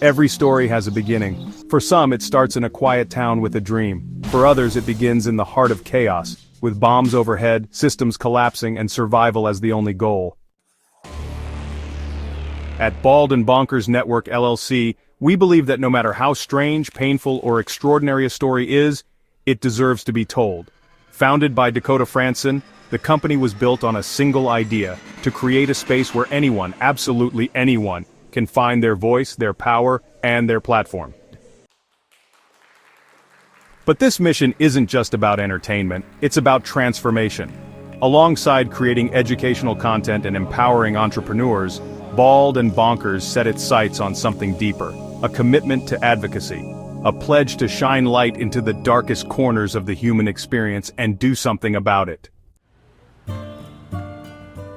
Every story has a beginning. For some, it starts in a quiet town with a dream. For others, it begins in the heart of chaos, with bombs overhead, systems collapsing, and survival as the only goal. At Bald and Bonkers Network LLC, we believe that no matter how strange, painful, or extraordinary a story is, it deserves to be told. Founded by Dakota Frandsen, the company was built on a single idea: to create a space where anyone, absolutely anyone, can find their voice, their power, and their platform. But this mission isn't just about entertainment, it's about transformation. Alongside creating educational content and empowering entrepreneurs, Bald and Bonkers set its sights on something deeper: a commitment to advocacy, a pledge to shine light into the darkest corners of the human experience and do something about it.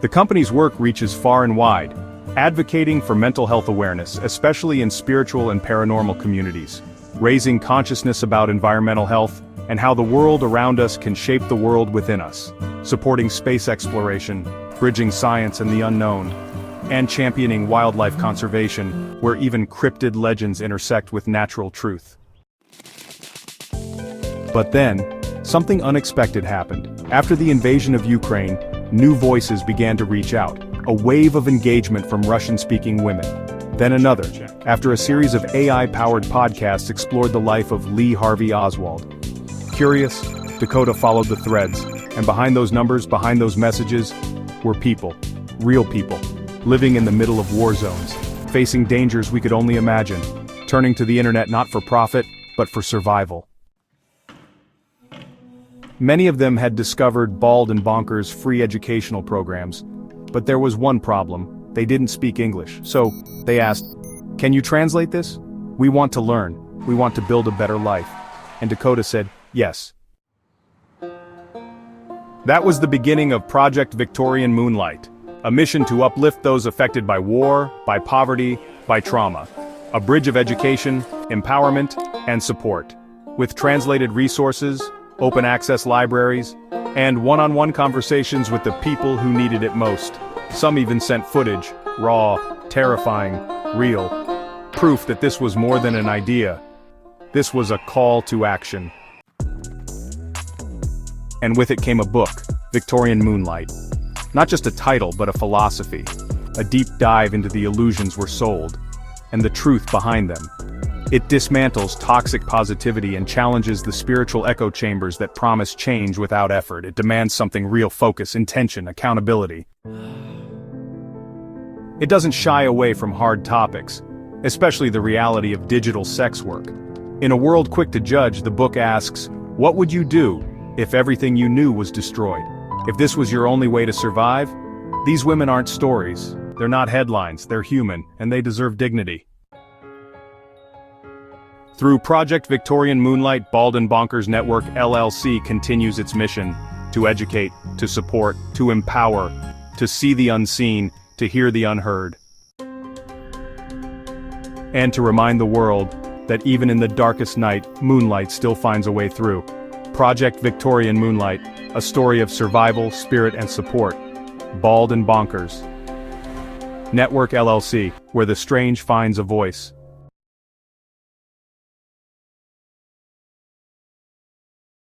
The company's work reaches far and wide, advocating for mental health awareness, especially in spiritual and paranormal communities, raising consciousness about environmental health and how the world around us can shape the world within us, supporting space exploration, bridging science and the unknown, and championing wildlife conservation, where even cryptid legends intersect with natural truth. But then, something unexpected happened. After the invasion of Ukraine, new voices began to reach out, a wave of engagement from Russian-speaking women. Then another, after a series of AI-powered podcasts explored the life of Lee Harvey Oswald. Curious, Dakota followed the threads, and behind those numbers, behind those messages, were people, real people, living in the middle of war zones, facing dangers we could only imagine, turning to the internet not for profit, but for survival. Many of them had discovered Bald and Bonkers' free educational programs, but there was one problem: they didn't speak English. So, they asked, "Can you translate this? We want to learn, we want to build a better life." And Dakota said, "Yes." That was the beginning of Project Victorian Moonlight, a mission to uplift those affected by war, by poverty, by trauma. A bridge of education, empowerment, and support. With translated resources, open access libraries, and one-on-one conversations with the people who needed it most. Some even sent footage, raw, terrifying, real. Proof that this was more than an idea. This was a call to action. And with it came a book, Victorian Moonlight. Not just a title, but a philosophy. A deep dive into the illusions we're sold, and the truth behind them. It dismantles toxic positivity and challenges the spiritual echo chambers that promise change without effort. It demands something real: focus, intention, accountability. It doesn't shy away from hard topics, especially the reality of digital sex work. In a world quick to judge, the book asks, what would you do if everything you knew was destroyed? If this was your only way to survive? These women aren't stories. They're not headlines. They're human, and they deserve dignity. Through Project Victorian Moonlight, Bald and Bonkers Network LLC continues its mission to educate, to support, to empower, to see the unseen, to hear the unheard. And to remind the world that even in the darkest night, moonlight still finds a way through. Project Victorian Moonlight, a story of survival, spirit, and support. Bald and Bonkers Network LLC, where the strange finds a voice.